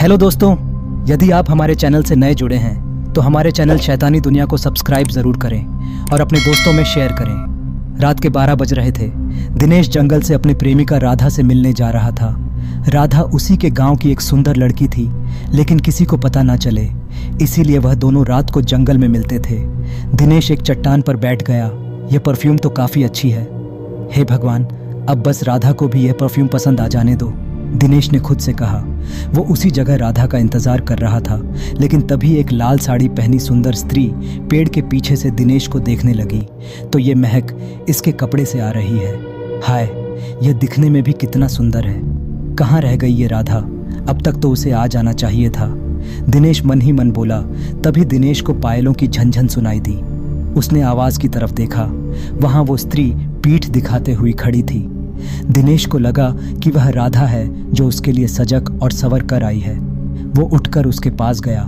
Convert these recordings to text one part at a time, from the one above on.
Hello दोस्तों, यदि आप हमारे चैनल से नए जुड़े हैं तो हमारे चैनल शैतानी दुनिया को सब्सक्राइब ज़रूर करें और अपने दोस्तों में शेयर करें। रात के 12 बज रहे थे। दिनेश जंगल से अपनी प्रेमिका राधा से मिलने जा रहा था। राधा उसी के गांव की एक सुंदर लड़की थी, लेकिन किसी को पता ना चले, इसीलिए वह दोनों रात को जंगल में मिलते थे। दिनेश एक चट्टान पर बैठ गया। यह परफ्यूम तो काफ़ी अच्छी है। हे भगवान, अब बस राधा को भी यह परफ्यूम पसंद आ जाने दो, दिनेश ने खुद से कहा। वो उसी जगह राधा का इंतजार कर रहा था, लेकिन तभी एक लाल साड़ी पहनी सुंदर स्त्री पेड़ के पीछे से दिनेश को देखने लगी। तो ये महक इसके कपड़े से आ रही है। हाय, यह दिखने में भी कितना सुंदर है। कहाँ रह गई ये राधा? अब तक तो उसे आ जाना चाहिए था, दिनेश मन ही मन बोला। तभी दिनेश को पायलों की झनझन सुनाई दी। उसने आवाज की तरफ देखा। वहां वो स्त्री पीठ दिखाते हुई खड़ी थी। दिनेश को लगा कि वह राधा है जो उसके लिए सजग और संवर कर आई है। वो उठकर उसके पास गया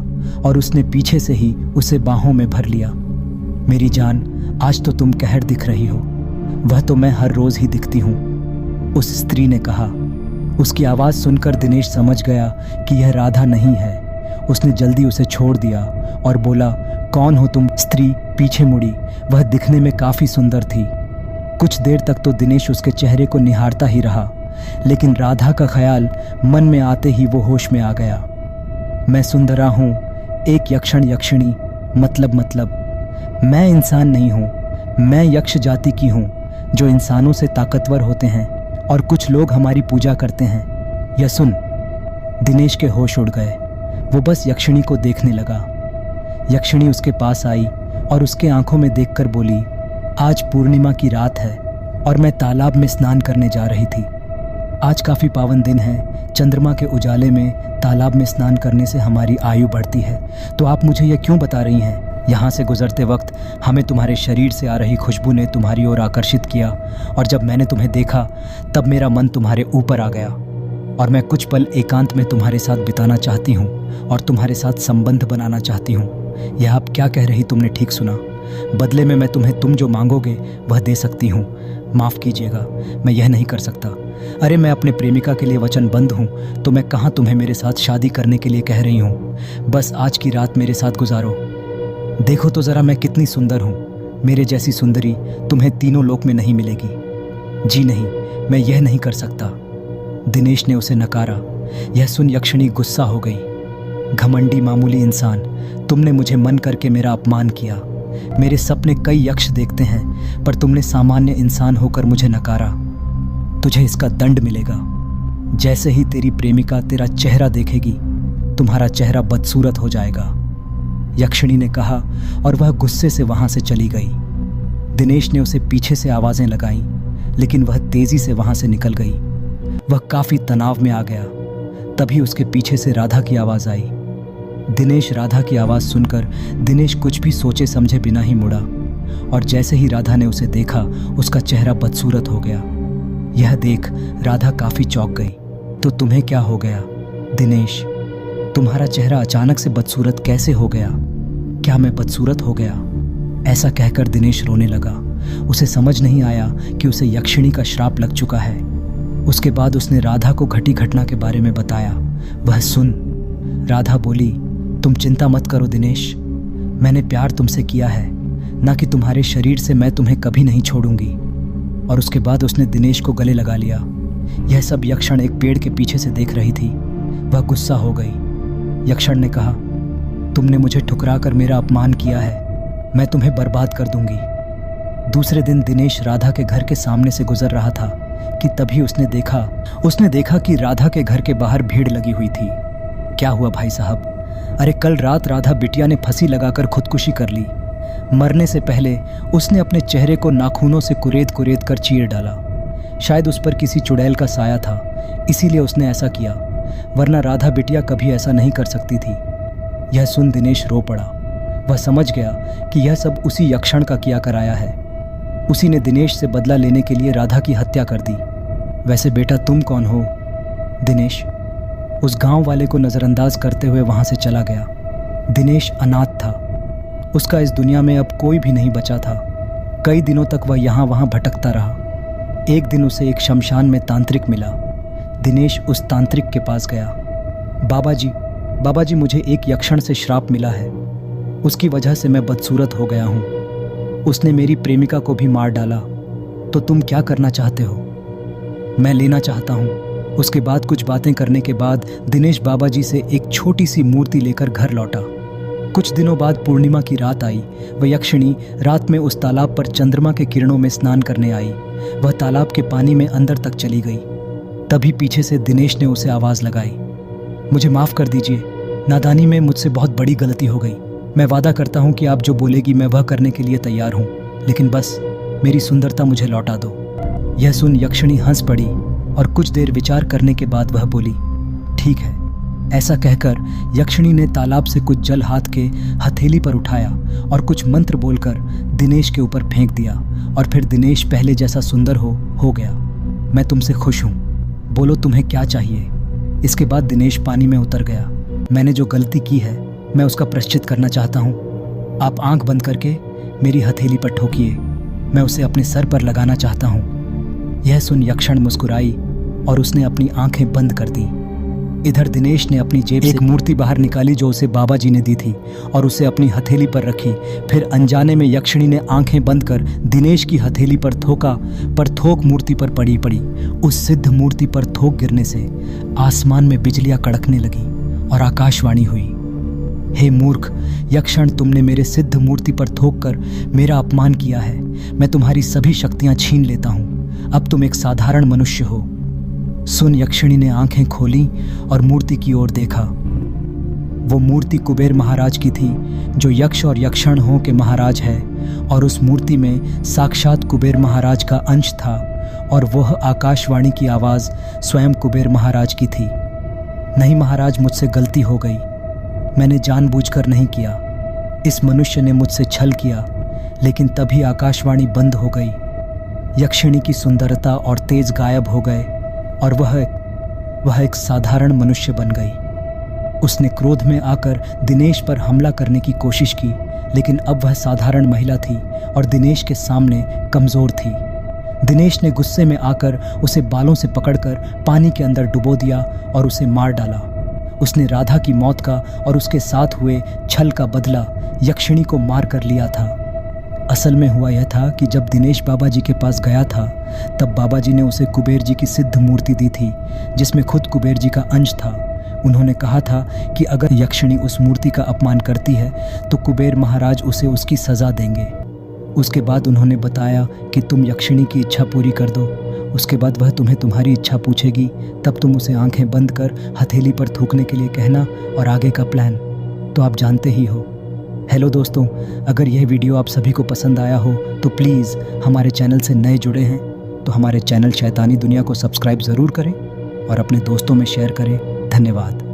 और उसने पीछे से ही उसे बाहों में भर लिया। मेरी जान, आज तो तुम कहर दिख रही हो। वह तो मैं हर रोज ही दिखती हूँ, उस स्त्री ने कहा। उसकी आवाज सुनकर दिनेश समझ गया कि यह राधा नहीं है। उसने जल्दी उसे छोड़ दिया और बोला, कौन हो तुम? स्त्री पीछे मुड़ी। वह दिखने में काफी सुंदर थी। कुछ देर तक तो दिनेश उसके चेहरे को निहारता ही रहा, लेकिन राधा का ख्याल मन में आते ही वो होश में आ गया। मैं सुंदरा हूँ, एक यक्षिणी, मतलब मैं इंसान नहीं हूँ। मैं यक्ष जाति की हूँ जो इंसानों से ताकतवर होते हैं और कुछ लोग हमारी पूजा करते हैं। यह सुन। दिनेश के होश उड़ गए। वो बस यक्षिणी को देखने लगा। यक्षिणी उसके पास आई और उसके आंखों में देखकर बोली, आज पूर्णिमा की रात है और मैं तालाब में स्नान करने जा रही थी। आज काफ़ी पावन दिन है। चंद्रमा के उजाले में तालाब में स्नान करने से हमारी आयु बढ़ती है। तो आप मुझे यह क्यों बता रही हैं? यहाँ से गुजरते वक्त हमें तुम्हारे शरीर से आ रही खुशबू ने तुम्हारी ओर आकर्षित किया, और जब मैंने तुम्हें देखा तब मेरा मन तुम्हारे ऊपर आ गया और मैं कुछ पल एकांत में तुम्हारे साथ बिताना चाहती हूँ और तुम्हारे साथ संबंध बनाना चाहती हूँ। यह आप क्या कह रही? तुमने ठीक सुना। बदले में मैं तुम्हें तुम जो मांगोगे वह दे सकती हूँ। माफ़ कीजिएगा, मैं यह नहीं कर सकता। अरे, मैं अपने प्रेमिका के लिए वचनबद्ध हूँ, तो मैं कहाँ तुम्हें मेरे साथ शादी करने के लिए कह रही हूँ। बस आज की रात मेरे साथ गुजारो। देखो तो ज़रा मैं कितनी सुंदर हूँ। मेरे जैसी सुंदरी तुम्हें तीनों लोक में नहीं मिलेगी। जी नहीं, मैं यह नहीं कर सकता। दिनेश ने उसे नकारा। यह सुन यक्षिणी गुस्सा हो गई। घमंडी मामूली इंसान, तुमने मुझे मन करके मेरा अपमान किया। मेरे सपने कई यक्ष देखते हैं, पर तुमने सामान्य इंसान होकर मुझे नकारा। तुझे इसका दंड मिलेगा। जैसे ही तेरी प्रेमिका तेरा चेहरा देखेगी, तुम्हारा चेहरा बदसूरत हो जाएगा, यक्षिणी ने कहा, और वह गुस्से से वहां से चली गई। दिनेश ने उसे पीछे से आवाजें लगाईं, लेकिन वह तेजी से वहां से निकल गई। वह काफी तनाव में आ गया। तभी उसके पीछे से राधा की आवाज आई। दिनेश राधा की आवाज़ सुनकर दिनेश कुछ भी सोचे समझे बिना ही मुड़ा, और जैसे ही राधा ने उसे देखा उसका चेहरा बदसूरत हो गया। यह देख राधा काफ़ी चौंक गई। तो तुम्हें क्या हो गया दिनेश? तुम्हारा चेहरा अचानक से बदसूरत कैसे हो गया? क्या मैं बदसूरत हो गया? ऐसा कहकर दिनेश रोने लगा। उसे समझ नहीं आया कि उसे यक्षिणी का श्राप लग चुका है। उसके बाद उसने राधा को घटी घटना के बारे में बताया। वह सुन। राधा बोली, तुम चिंता मत करो दिनेश, मैंने प्यार तुमसे किया है, ना कि तुम्हारे शरीर से मैं तुम्हें कभी नहीं छोड़ूंगी। और उसके बाद उसने दिनेश को गले लगा लिया। यह सब यक्षण एक पेड़ के पीछे से देख रही थी। वह गुस्सा हो गई। यक्षण ने कहा, तुमने मुझे ठुकरा कर मेरा अपमान किया है, मैं तुम्हें बर्बाद कर दूंगी। दूसरे दिन दिनेश राधा के घर के सामने से गुजर रहा था कि तभी उसने देखा कि राधा के घर के बाहर भीड़ लगी हुई थी। क्या हुआ भाई साहब? अरे, कल रात राधा बिटिया ने फांसी लगाकर खुदकुशी कर ली। मरने से पहले उसने अपने चेहरे को नाखूनों से कुरेद कर चीर डाला। शायद उस पर किसी चुड़ैल का साया था, इसीलिए उसने ऐसा किया, वरना राधा बिटिया कभी ऐसा नहीं कर सकती थी। यह सुन दिनेश रो पड़ा। वह समझ गया कि यह सब उसी यक्षण का किया कराया है। उसी ने दिनेश से बदला लेने के लिए राधा की हत्या कर दी। वैसे बेटा, तुम कौन हो? दिनेश उस गांव वाले को नज़रअंदाज करते हुए वहां से चला गया। दिनेश अनाथ था। उसका इस दुनिया में अब कोई भी नहीं बचा था। कई दिनों तक वह यहाँ वहाँ भटकता रहा। एक दिन उसे एक शमशान में तांत्रिक मिला। दिनेश उस तांत्रिक के पास गया। बाबा जी, बाबा जी, मुझे एक यक्षण से श्राप मिला है। उसकी वजह से मैं बदसूरत हो गया हूँ। उसने मेरी प्रेमिका को भी मार डाला। तो तुम क्या करना चाहते हो? मैं लेना चाहता हूँ। उसके बाद कुछ बातें करने के बाद दिनेश बाबा जी से एक छोटी सी मूर्ति लेकर घर लौटा। कुछ दिनों बाद पूर्णिमा की रात आई। वह यक्षिणी रात में उस तालाब पर चंद्रमा के किरणों में स्नान करने आई। वह तालाब के पानी में अंदर तक चली गई। तभी पीछे से दिनेश ने उसे आवाज़ लगाई, मुझे माफ़ कर दीजिए, नादानी में मुझसे बहुत बड़ी गलती हो गई। मैं वादा करता हूँ कि आप जो बोलेगी मैं वह करने के लिए तैयार हूँ, लेकिन बस मेरी सुंदरता मुझे लौटा दो। यह सुन यक्षिणी हंस पड़ी और कुछ देर विचार करने के बाद वह बोली, ठीक है। ऐसा कहकर यक्षिणी ने तालाब से कुछ जल हाथ के हथेली पर उठाया और कुछ मंत्र बोलकर दिनेश के ऊपर फेंक दिया और फिर दिनेश पहले जैसा सुंदर हो गया। मैं तुमसे खुश हूँ, बोलो तुम्हें क्या चाहिए। इसके बाद दिनेश पानी में उतर गया। मैंने जो गलती की है मैं उसका प्रायश्चित करना चाहता हूँ। आप आंख बंद करके मेरी हथेली पर ठोकिए, मैं उसे अपने सर पर लगाना चाहता हूँ। यह सुन यक्षण मुस्कुराई और उसने अपनी आंखें बंद कर दी। इधर दिनेश ने अपनी जेब से एक मूर्ति बाहर निकाली जो उसे बाबा जी ने दी थी और उसे अपनी हथेली पर रखी। फिर अनजाने में यक्षिणी ने आंखें बंद कर दिनेश की हथेली पर थोका, पर थोक मूर्ति पर पड़ी। उस सिद्ध मूर्ति पर थोक गिरने से आसमान में बिजलियां कड़कने लगी और आकाशवाणी हुई, हे मूर्ख यक्षण, तुमने मेरे सिद्ध मूर्ति पर थोक कर मेरा अपमान किया है। मैं तुम्हारी सभी शक्तियां छीन लेता हूँ। अब तुम एक साधारण मनुष्य हो। सुन यक्षिणी ने आंखें खोली और मूर्ति की ओर देखा। वो मूर्ति कुबेर महाराज की थी, जो यक्ष और यक्षणों के महाराज है, और उस मूर्ति में साक्षात कुबेर महाराज का अंश था और वह आकाशवाणी की आवाज़ स्वयं कुबेर महाराज की थी। नहीं महाराज, मुझसे गलती हो गई, मैंने जानबूझकर नहीं किया। इस मनुष्य ने मुझसे छल किया। लेकिन तभी आकाशवाणी बंद हो गई। यक्षिणी की सुंदरता और तेज गायब हो गए और वह एक साधारण मनुष्य बन गई। उसने क्रोध में आकर दिनेश पर हमला करने की कोशिश की, लेकिन अब वह साधारण महिला थी और दिनेश के सामने कमज़ोर थी। दिनेश ने गुस्से में आकर उसे बालों से पकड़कर पानी के अंदर डुबो दिया और उसे मार डाला। उसने राधा की मौत का और उसके साथ हुए छल का बदला यक्षिणी को मार कर लिया था। असल में हुआ यह था कि जब दिनेश बाबा जी के पास गया था, तब बाबा जी ने उसे कुबेर जी की सिद्ध मूर्ति दी थी, जिसमें खुद कुबेर जी का अंश था। उन्होंने कहा था कि अगर यक्षिणी उस मूर्ति का अपमान करती है तो कुबेर महाराज उसे उसकी सज़ा देंगे। उसके बाद उन्होंने बताया कि तुम यक्षिणी की इच्छा पूरी कर दो, उसके बाद वह तुम्हें तुम्हारी इच्छा पूछेगी, तब तुम उसे आंखें बंद कर हथेली पर थूकने के लिए कहना, और आगे का प्लान तो आप जानते ही हो। हेलो दोस्तों, अगर यह वीडियो आप सभी को पसंद आया हो तो प्लीज़ हमारे चैनल से नए जुड़े हैं तो हमारे चैनल शैतानी दुनिया को सब्सक्राइब ज़रूर करें और अपने दोस्तों में शेयर करें। धन्यवाद।